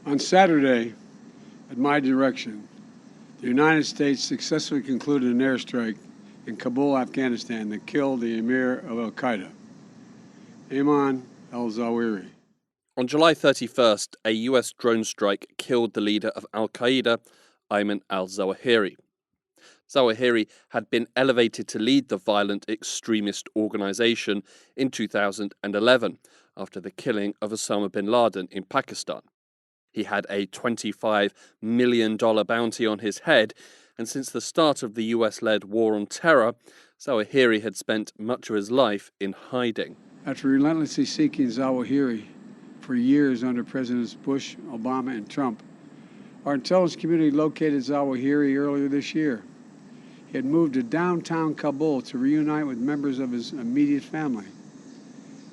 On Saturday, at my direction, the United States successfully concluded an airstrike in Kabul, Afghanistan that killed the emir of Al-Qaeda, Ayman al-Zawahiri. On July 31st, a US drone strike killed the leader of Al-Qaeda, Ayman al-Zawahiri. Zawahiri had been elevated to lead the violent extremist organization in 2011 after the killing of Osama bin Laden in Pakistan. He had a $25 million bounty on his head, and since the start of the US-led war on terror, Zawahiri had spent much of his life in hiding. After relentlessly seeking Zawahiri for years under Presidents Bush, Obama, and Trump, our intelligence community located Zawahiri earlier this year. He had moved to downtown Kabul to reunite with members of his immediate family.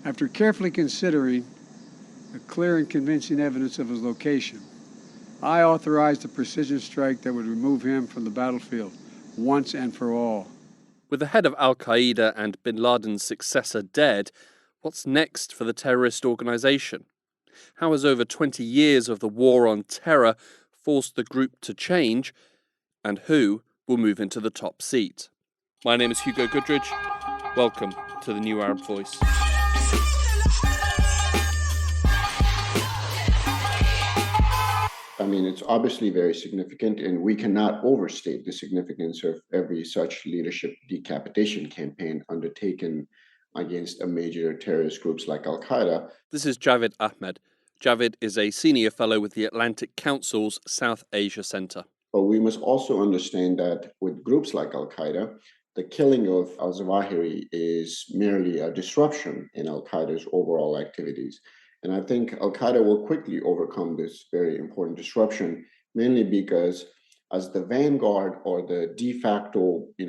After carefully considering the clear and convincing evidence of his location, I authorized a precision strike that would remove him from the battlefield once and for all. With the head of Al-Qaeda and bin Laden's successor dead, what's next for the terrorist organization? How has over 20 years of the war on terror forced the group to change? And who will move into the top seat? My name is Hugo Goodridge. Welcome to the New Arab Voice. I mean, it's obviously very significant, and we cannot overstate the significance of every such leadership decapitation campaign undertaken against a major terrorist groups like Al-Qaeda. This is Javid Ahmed. Javid is a senior fellow with the Atlantic Council's South Asia Centre. But we must also understand that with groups like Al-Qaeda, the killing of al-Zawahiri is merely a disruption in Al-Qaeda's overall activities. And I think Al-Qaeda will quickly overcome this very important disruption, mainly because as the vanguard or the de facto, the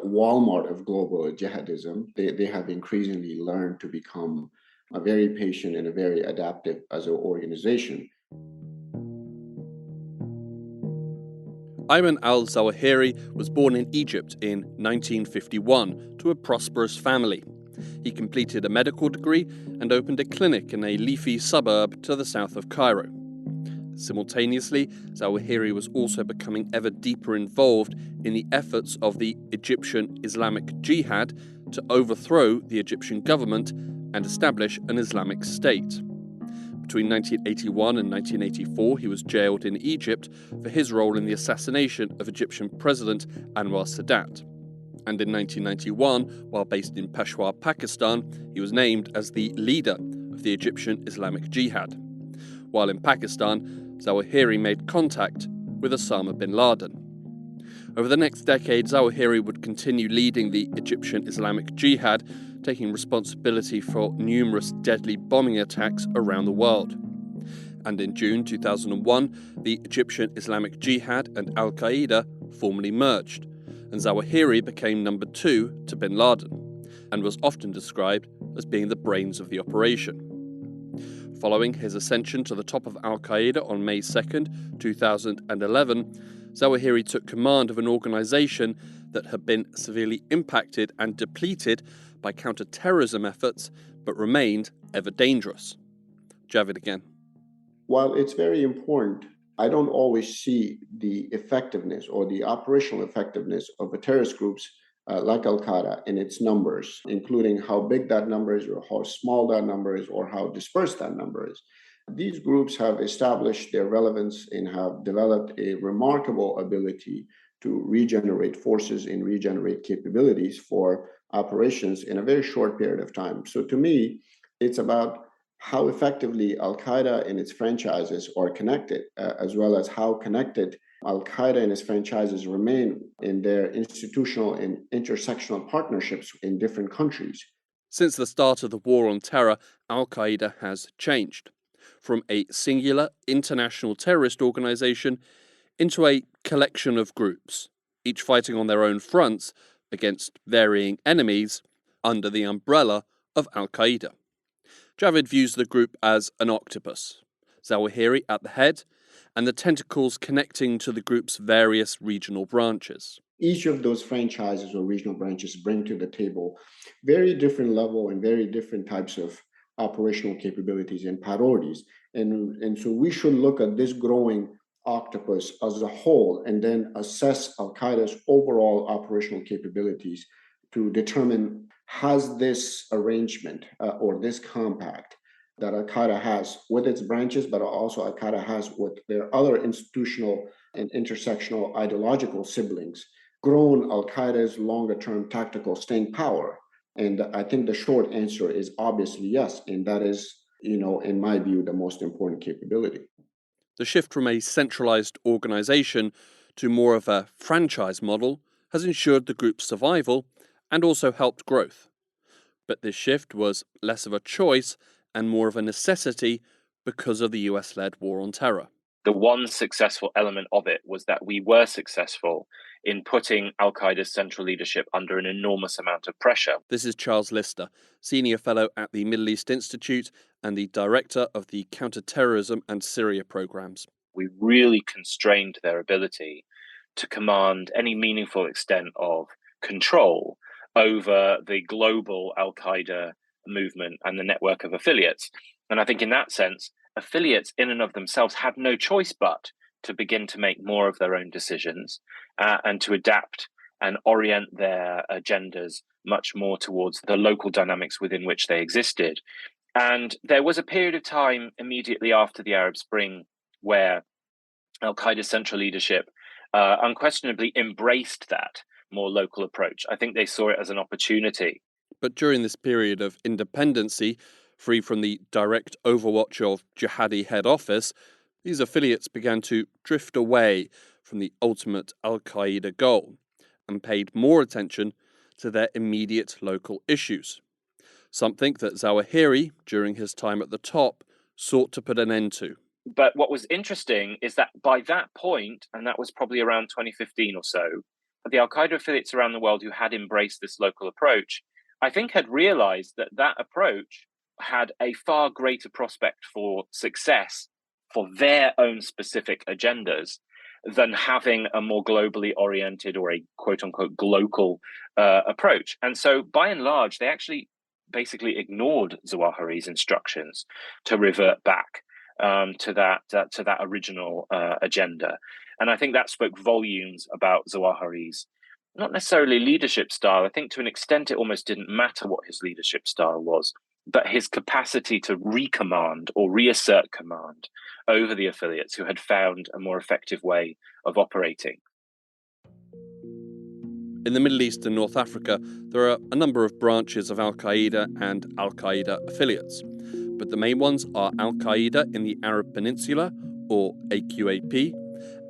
Walmart of global jihadism, they have increasingly learned to become a very patient and a very adaptive as an organization. Ayman al-Zawahiri was born in Egypt in 1951 to a prosperous family. He completed a medical degree and opened a clinic in a leafy suburb to the south of Cairo. Simultaneously, Zawahiri was also becoming ever deeper involved in the efforts of the Egyptian Islamic Jihad to overthrow the Egyptian government and establish an Islamic state. Between 1981 and 1984, he was jailed in Egypt for his role in the assassination of Egyptian President Anwar Sadat. And in 1991, while based in Peshawar, Pakistan, he was named as the leader of the Egyptian Islamic Jihad. While in Pakistan, Zawahiri made contact with Osama bin Laden. Over the next decade, Zawahiri would continue leading the Egyptian Islamic Jihad, taking responsibility for numerous deadly bombing attacks around the world. And in June 2001, the Egyptian Islamic Jihad and Al-Qaeda formally merged, and Zawahiri became number 2 to bin Laden, and was often described as being the brains of the operation. Following his ascension to the top of Al-Qaeda on May 2nd, 2011, Zawahiri took command of an organization that had been severely impacted and depleted by counter-terrorism efforts, but remained ever dangerous. Javid again. While it's very important, I don't always see the effectiveness or the operational effectiveness of a terrorist groups like Al-Qaeda in its numbers, including how big that number is or how small that number is or how dispersed that number is. These groups have established their relevance and have developed a remarkable ability to regenerate forces and regenerate capabilities for operations in a very short period of time. So to me, it's about how effectively Al-Qaeda and its franchises are connected, as well as how connected Al-Qaeda and its franchises remain in their institutional and intersectional partnerships in different countries. Since the start of the war on terror, Al-Qaeda has changed from a singular international terrorist organization into a collection of groups, each fighting on their own fronts against varying enemies under the umbrella of Al-Qaeda. Javid views the group as an octopus, Zawahiri at the head, and the tentacles connecting to the group's various regional branches. Each of those franchises or regional branches bring to the table very different level and very different types of operational capabilities and priorities. And so we should look at this growing octopus as a whole and then assess al-Qaeda's overall operational capabilities to determine, has this arrangement or this compact that al-Qaeda has with its branches, but also al-Qaeda has with their other institutional and intersectional ideological siblings, grown al-Qaeda's longer-term tactical staying power? And I think the short answer is obviously yes, and that is, in my view, the most important capability. The shift from a centralized organization to more of a franchise model has ensured the group's survival and also helped growth. But this shift was less of a choice and more of a necessity because of the US-led war on terror. The one successful element of it was that we were successful in putting al-Qaeda's central leadership under an enormous amount of pressure. This is Charles Lister, Senior Fellow at the Middle East Institute and the Director of the Counterterrorism and Syria programs. We really constrained their ability to command any meaningful extent of control over the global al-Qaeda movement and the network of affiliates. And I think in that sense, affiliates in and of themselves had no choice but to begin to make more of their own decisions and to adapt and orient their agendas much more towards the local dynamics within which they existed. And there was a period of time immediately after the Arab Spring where al-Qaeda's central leadership unquestionably embraced that more local approach. I think they saw it as an opportunity. But during this period of independency, free from the direct overwatch of jihadi head office, these affiliates began to drift away from the ultimate al-Qaeda goal and paid more attention to their immediate local issues, something that Zawahiri, during his time at the top, sought to put an end to. But what was interesting is that by that point, and that was probably around 2015 or so, the al-Qaeda affiliates around the world who had embraced this local approach, I think had realized that that approach had a far greater prospect for success for their own specific agendas than having a more globally oriented or a quote-unquote global approach. And so by and large, they actually basically ignored Zawahiri's instructions to revert back to that original agenda. And I think that spoke volumes about Zawahiri's not necessarily leadership style. I think to an extent it almost didn't matter what his leadership style was, but his capacity to recommand or reassert command over the affiliates who had found a more effective way of operating. In the Middle East and North Africa, there are a number of branches of al-Qaeda and al-Qaeda affiliates, but the main ones are al-Qaeda in the Arab Peninsula, or AQAP,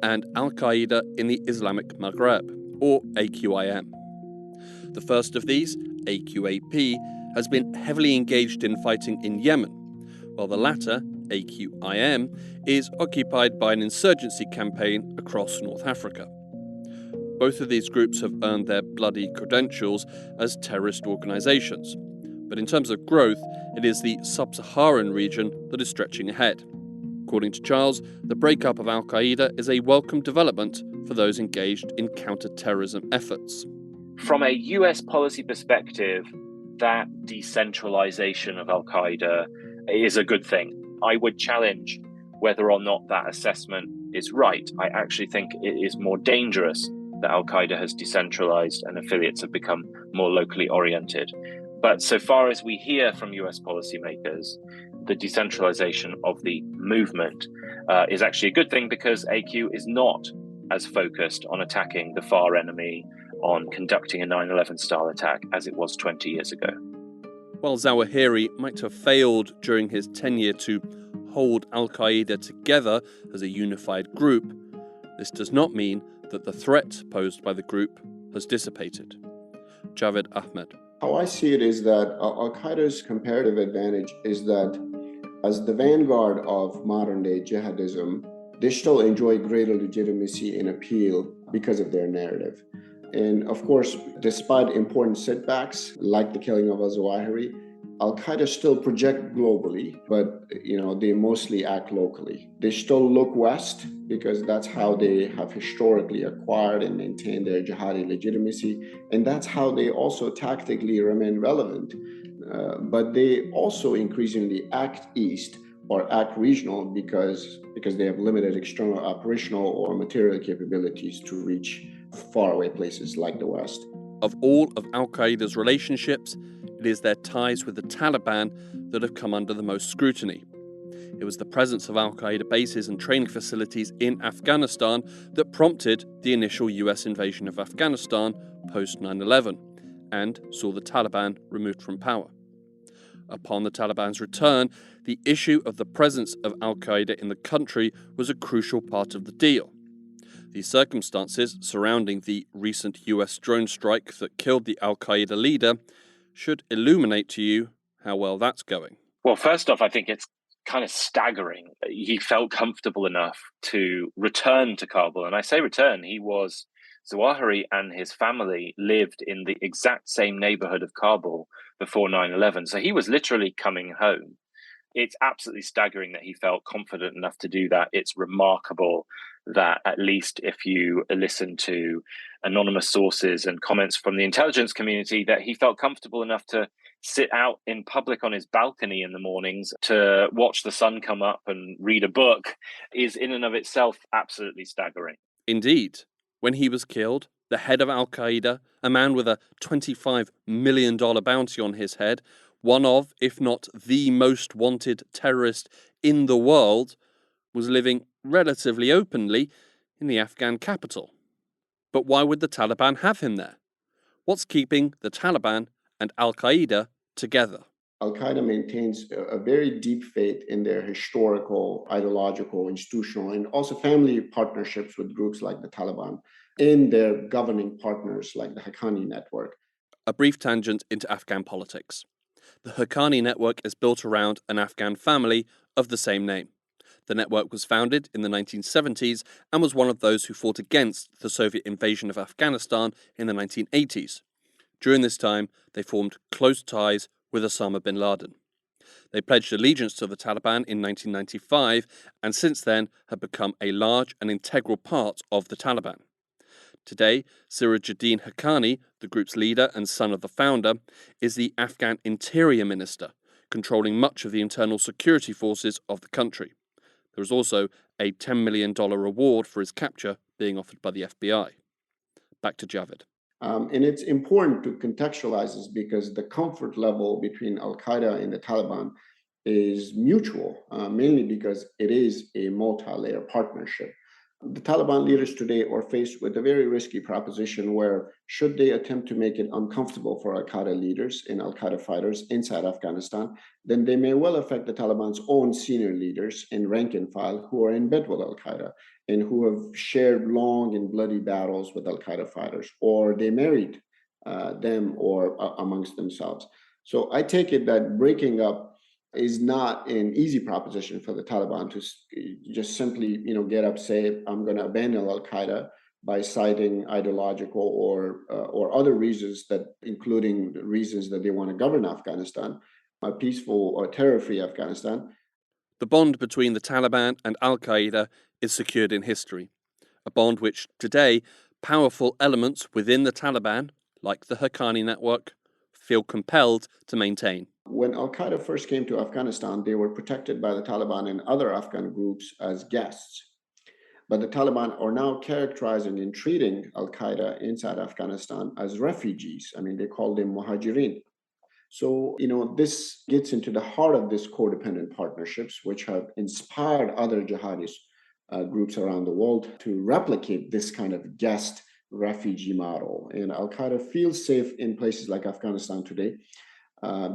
and al-Qaeda in the Islamic Maghreb, or AQIM. The first of these, AQAP, has been heavily engaged in fighting in Yemen, while the latter, AQIM, is occupied by an insurgency campaign across North Africa. Both of these groups have earned their bloody credentials as terrorist organizations, but in terms of growth, it is the sub-Saharan region that is stretching ahead. According to Charles, the breakup of al-Qaeda is a welcome development for those engaged in counter-terrorism efforts. From a US policy perspective, that decentralization of al-Qaeda is a good thing. I would challenge whether or not that assessment is right. I actually think it is more dangerous that al-Qaeda has decentralized and affiliates have become more locally oriented. But so far as we hear from US policymakers, the decentralization of the movement is actually a good thing because AQ is not as focused on attacking the far enemy, on conducting a 9/11 style attack as it was 20 years ago. While Zawahiri might have failed during his tenure to hold al-Qaeda together as a unified group, this does not mean that the threat posed by the group has dissipated. Javid Ahmed. How I see it is that al-Qaeda's comparative advantage is that as the vanguard of modern-day jihadism, they still enjoy greater legitimacy and appeal because of their narrative. And of course, despite important setbacks like the killing of al-Zawahiri, al-Qaeda still project globally, but they mostly act locally. They still look west because that's how they have historically acquired and maintained their jihadi legitimacy, and that's how they also tactically remain relevant. but they also increasingly act east or act regional because they have limited external operational or material capabilities to reach faraway places like the West. Of all of al-Qaeda's relationships, it is their ties with the Taliban that have come under the most scrutiny. It was the presence of al-Qaeda bases and training facilities in Afghanistan that prompted the initial US invasion of Afghanistan post 9/11 and saw the Taliban removed from power. Upon the Taliban's return, the issue of the presence of al-Qaeda in the country was a crucial part of the deal. The circumstances surrounding the recent US drone strike that killed the al-Qaeda leader should illuminate to you how well that's going. Well, first off, I think it's kind of staggering. He felt comfortable enough to return to Kabul. And I say return, Zawahiri and his family lived in the exact same neighborhood of Kabul before 9/11. So he was literally coming home. It's absolutely staggering that he felt confident enough to do that. It's remarkable that, at least if you listen to anonymous sources and comments from the intelligence community, that he felt comfortable enough to sit out in public on his balcony in the mornings to watch the sun come up and read a book is in and of itself absolutely staggering. Indeed, when he was killed, the head of al-Qaeda, a man with a $25 million bounty on his head, one of, if not the most wanted terrorist in the world, was living relatively openly in the Afghan capital. But why would the Taliban have him there? What's keeping the Taliban and al-Qaeda together? Al-Qaeda maintains a very deep faith in their historical, ideological, institutional, and also family partnerships with groups like the Taliban, in their governing partners like the Haqqani network. A brief tangent into Afghan politics. The Haqqani network is built around an Afghan family of the same name. The network was founded in the 1970s and was one of those who fought against the Soviet invasion of Afghanistan in the 1980s. During this time, they formed close ties with Osama bin Laden. They pledged allegiance to the Taliban in 1995 and since then have become a large and integral part of the Taliban. Today, Sirajuddin Haqqani, the group's leader and son of the founder, is the Afghan Interior Minister, controlling much of the internal security forces of the country. There is also a $10 million reward for his capture being offered by the FBI. Back to Javid. And it's important to contextualize this because the comfort level between al-Qaeda and the Taliban is mutual, mainly because it is a multi-layer partnership. The Taliban leaders today are faced with a very risky proposition where, should they attempt to make it uncomfortable for al-Qaeda leaders and al-Qaeda fighters inside Afghanistan, then they may well affect the Taliban's own senior leaders and rank and file who are in bed with al-Qaeda and who have shared long and bloody battles with al-Qaeda fighters, or they married them or amongst themselves. So I take it that breaking up is not an easy proposition for the Taliban to just simply, get up, say, I'm going to abandon al-Qaeda by citing ideological or other reasons, that including reasons that they want to govern Afghanistan, a peaceful or terror-free Afghanistan. The bond between the Taliban and al-Qaeda is secured in history, a bond which today powerful elements within the Taliban, like the Haqqani network, feel compelled to maintain. When al-Qaeda first came to Afghanistan, they were protected by the Taliban and other Afghan groups as guests. But the Taliban are now characterizing and treating al-Qaeda inside Afghanistan as refugees. I mean, they call them muhajirin. So, this gets into the heart of this codependent partnerships, which have inspired other jihadist groups around the world to replicate this kind of guest refugee model. And al-Qaeda feels safe in places like Afghanistan today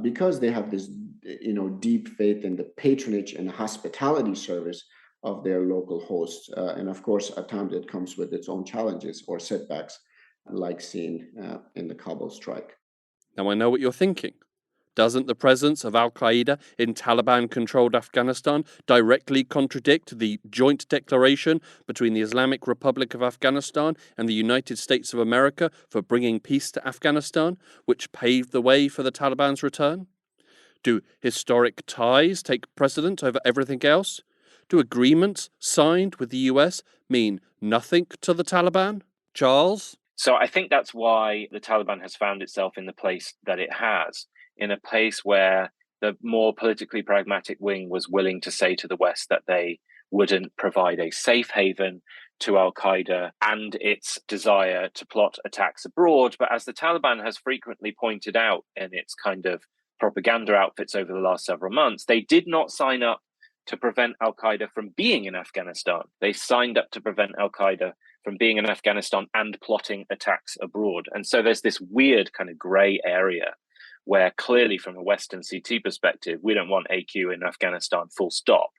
because they have this, deep faith in the patronage and hospitality service of their local hosts. And of course, at times it comes with its own challenges or setbacks, like seen in the Kabul strike. Now I know what you're thinking. Doesn't the presence of al-Qaeda in Taliban-controlled Afghanistan directly contradict the joint declaration between the Islamic Republic of Afghanistan and the United States of America for bringing peace to Afghanistan, which paved the way for the Taliban's return? Do historic ties take precedent over everything else? Do agreements signed with the US mean nothing to the Taliban? Charles? So I think that's why the Taliban has found itself in the place that it has. in a place where the more politically pragmatic wing was willing to say to the West that they wouldn't provide a safe haven to al-Qaeda and its desire to plot attacks abroad. But as the Taliban has frequently pointed out in its kind of propaganda outfits over the last several months, they did not sign up to prevent al-Qaeda from being in Afghanistan. They signed up to prevent al-Qaeda from being in Afghanistan and plotting attacks abroad. And so there's this weird kind of gray area where clearly from a Western CT perspective, we don't want AQ in Afghanistan, full stop.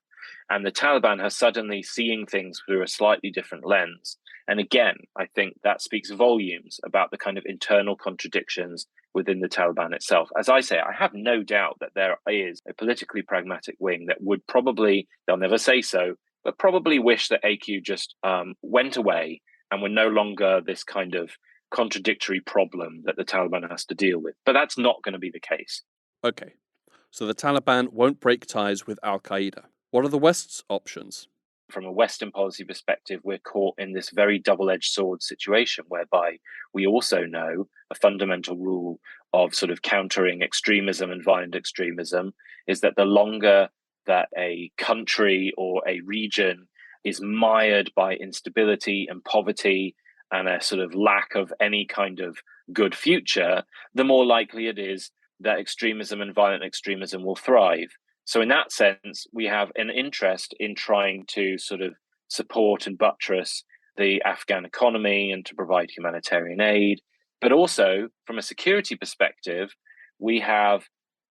And the Taliban are suddenly seeing things through a slightly different lens. And again, I think that speaks volumes about the kind of internal contradictions within the Taliban itself. As I say, I have no doubt that there is a politically pragmatic wing that would probably, they'll never say so, but probably wish that AQ just went away and were no longer this kind of contradictory problem that the Taliban has to deal with. But that's not going to be the case. Okay, so the Taliban won't break ties with al-Qaeda. What are the West's options? From a Western policy perspective, we're caught in this very double-edged sword situation whereby we also know a fundamental rule of sort of countering extremism and violent extremism is that the longer that a country or a region is mired by instability and poverty and a sort of lack of any kind of good future, the more likely it is that extremism and violent extremism will thrive. So in that sense, we have an interest in trying to sort of support and buttress the Afghan economy and to provide humanitarian aid. But also, from a security perspective, we have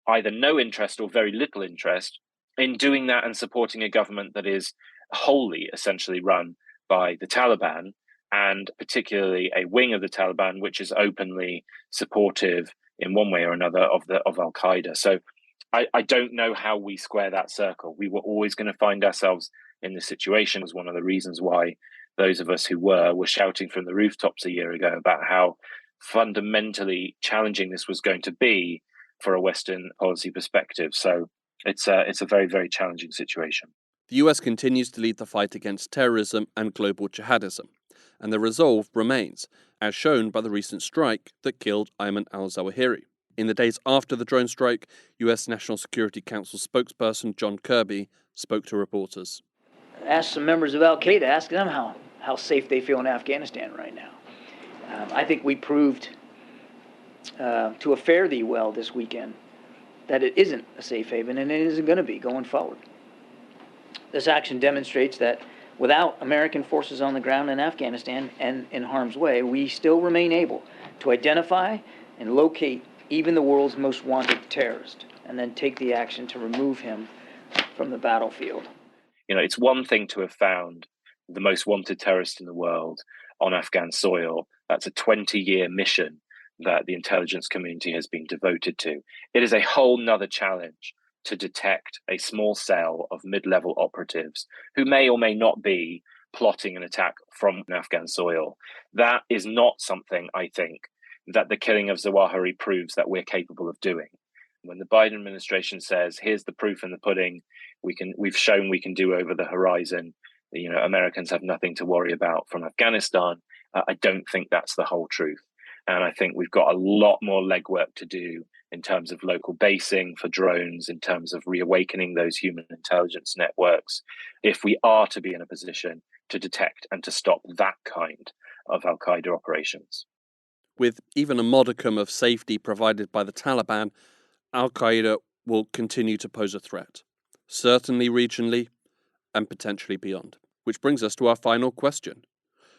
either no interest or very little interest in doing that and supporting a government that is wholly essentially run by the Taliban, and particularly a wing of the Taliban which is openly supportive in one way or another of al-Qaeda. So I don't know how we square that circle. We were always going to find ourselves in this situation. It was one of the reasons why those of us who were shouting from the rooftops a year ago about how fundamentally challenging this was going to be for a Western policy perspective. So it's a very, very challenging situation. The US continues to lead the fight against terrorism and global jihadism, and the resolve remains, as shown by the recent strike that killed Ayman al-Zawahiri. In the days after the drone strike, US National Security Council spokesperson John Kirby spoke to reporters. Ask some members of Al-Qaeda, ask them how safe they feel in Afghanistan right now. I think we proved to a fare thee well this weekend that it isn't a safe haven and it isn't going to be going forward. This action demonstrates that without American forces on the ground in Afghanistan and in harm's way, we still remain able to identify and locate even the world's most wanted terrorist, and then take the action to remove him from the battlefield. You know, it's one thing to have found the most wanted terrorist in the world on Afghan soil. That's a 20-year mission that the intelligence community has been devoted to. It is a whole nother challenge to detect a small cell of mid-level operatives who may or may not be plotting an attack from Afghan soil. That is not something, I think, that the killing of Zawahiri proves that we're capable of doing. When the Biden administration says, here's the proof in the pudding, we've shown we can do over the horizon, you know, Americans have nothing to worry about from Afghanistan, I don't think that's the whole truth. And I think we've got a lot more legwork to do in terms of local basing for drones, in terms of reawakening those human intelligence networks, if we are to be in a position to detect and to stop that kind of al-Qaeda operations. With even a modicum of safety provided by the Taliban, al-Qaeda will continue to pose a threat, certainly regionally and potentially beyond. Which brings us to our final question.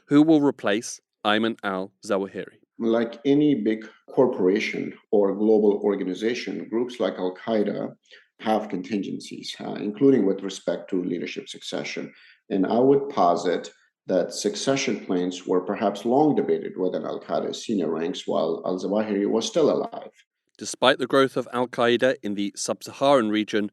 Who will replace Ayman al-Zawahiri? Like any big corporation or global organization, groups like Al-Qaeda have contingencies, including with respect to leadership succession. And I would posit that succession plans were perhaps long debated within Al-Qaeda's senior ranks while al-Zawahiri was still alive. Despite the growth of Al-Qaeda in the sub-Saharan region,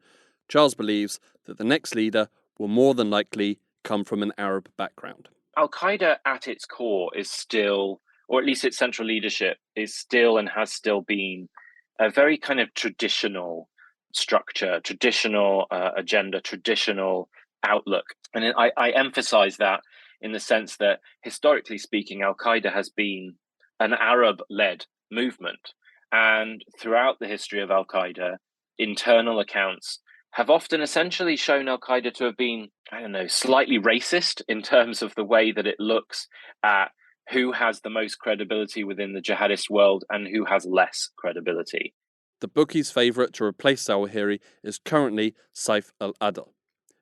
Charles believes that the next leader will more than likely come from an Arab background. Al-Qaeda at its core is still, or at least its central leadership is still and has still been a very kind of traditional structure, traditional agenda, traditional outlook. And I emphasize that in the sense that historically speaking, Al-Qaeda has been an Arab-led movement. and throughout the history of Al-Qaeda, internal accounts have often essentially shown Al-Qaeda to have been, slightly racist in terms of the way that it looks at who has the most credibility within the jihadist world and who has less credibility. The bookie's favourite to replace Zawahiri is currently Saif al-Adl.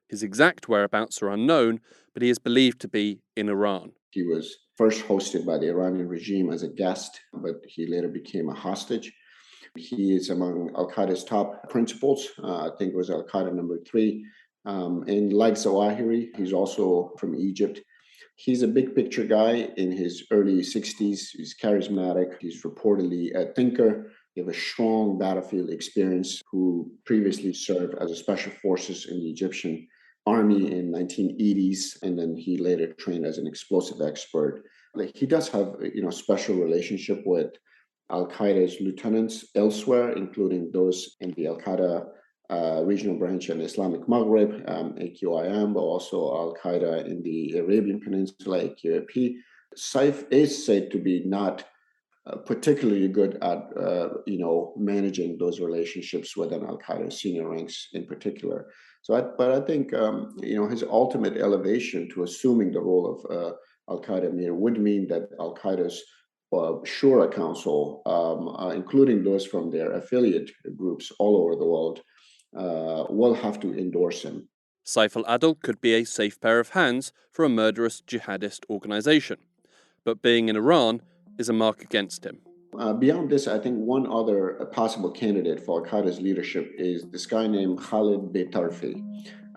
His exact whereabouts are unknown, but he is believed to be in Iran. He was first hosted by the Iranian regime as a guest, but he later became a hostage. He is among Al-Qaeda's top principals. I think it was Al-Qaeda number 3. And like Zawahiri, he's also from Egypt. He's a big picture guy in his early 60s. He's charismatic. He's reportedly a thinker. He has a strong battlefield experience, who previously served as a special forces in the Egyptian army in 1980s, and then he later trained as an explosive expert. He does have special relationship with Al-Qaeda's lieutenants elsewhere, including those in the Al-Qaeda regional branch in Islamic Maghreb, AQIM, but also Al-Qaeda in the Arabian Peninsula, AQAP. Saif is said to be not particularly good at managing those relationships within Al-Qaeda senior ranks in particular. But I think his ultimate elevation to assuming the role of Al-Qaeda emir would mean that Al-Qaeda's Shura Council, including those from their affiliate groups all over the world, will have to endorse him. Saif al-Adl could be a safe pair of hands for a murderous jihadist organization, but being in Iran is a mark against him. Beyond this, I think one other possible candidate for Al-Qaeda's leadership is this guy named Khalid Beitarfe.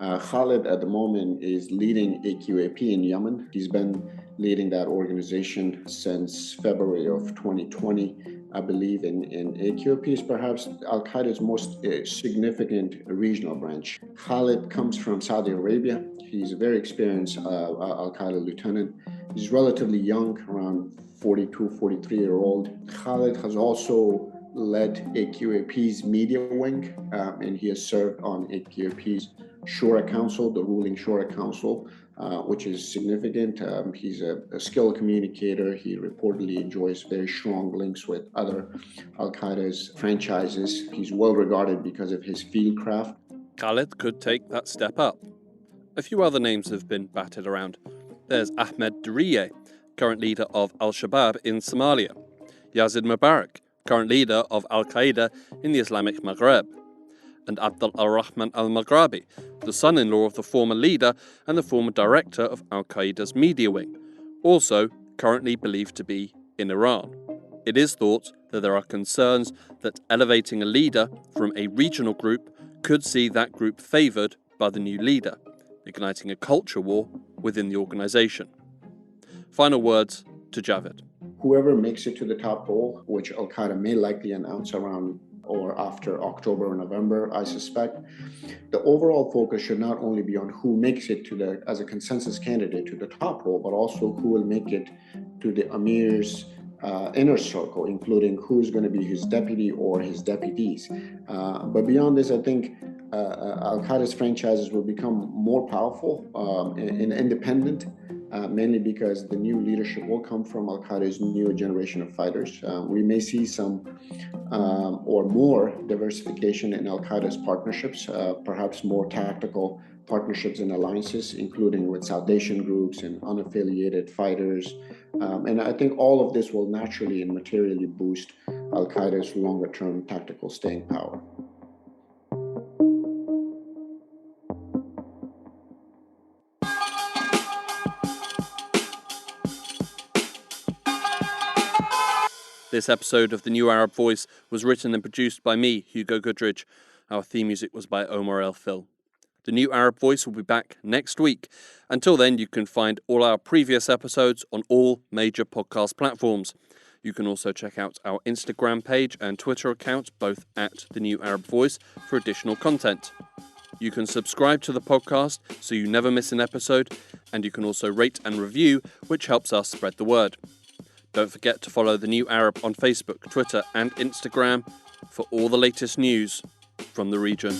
Khalid at the moment is leading AQAP in Yemen. He's been leading that organization since February of 2020. I believe in AQAP is perhaps Al-Qaeda's most significant regional branch. Khalid comes from Saudi Arabia. He's a very experienced Al-Qaeda lieutenant. He's relatively young, around 42, 43-year-old. Khalid has also led AQAP's media wing, and he has served on AQAP's Shura Council, the ruling Shura Council, which is significant. He's a skilled communicator. He reportedly enjoys very strong links with other Al-Qaeda's franchises. He's well regarded because of his field craft. Khalid could take that step up. A few other names have been batted around. There's Ahmed Duriye, current leader of Al-Shabaab in Somalia, Yazid Mubarak, current leader of Al-Qaeda in the Islamic Maghreb, and Abdul al-Rahman al-Maghrabi, the son-in-law of the former leader and the former director of Al-Qaeda's media wing, also currently believed to be in Iran. It is thought that there are concerns that elevating a leader from a regional group could see that group favoured by the new leader, igniting a culture war within the organisation. Final words to Javid. Whoever makes it to the top role, which Al-Qaeda may likely announce around or after October or November, I suspect, the overall focus should not only be on who makes it as a consensus candidate to the top role, but also who will make it to the Amir's inner circle, including who's going to be his deputy or his deputies. But beyond this, I think Al-Qaeda's franchises will become more powerful and independent, mainly because the new leadership will come from Al-Qaeda's new generation of fighters. We may see some or more diversification in Al-Qaeda's partnerships, perhaps more tactical partnerships and alliances, including with South Asian groups and unaffiliated fighters. And I think all of this will naturally and materially boost Al-Qaeda's longer-term tactical staying power. This episode of The New Arab Voice was written and produced by me, Hugo Goodridge. Our theme music was by Omar El Phil. The New Arab Voice will be back next week. Until then, you can find all our previous episodes on all major podcast platforms. You can also check out our Instagram page and Twitter account, both at The New Arab Voice, for additional content. You can subscribe to the podcast so you never miss an episode, and you can also rate and review, which helps us spread the word. Don't forget to follow The New Arab on Facebook, Twitter and Instagram for all the latest news from the region.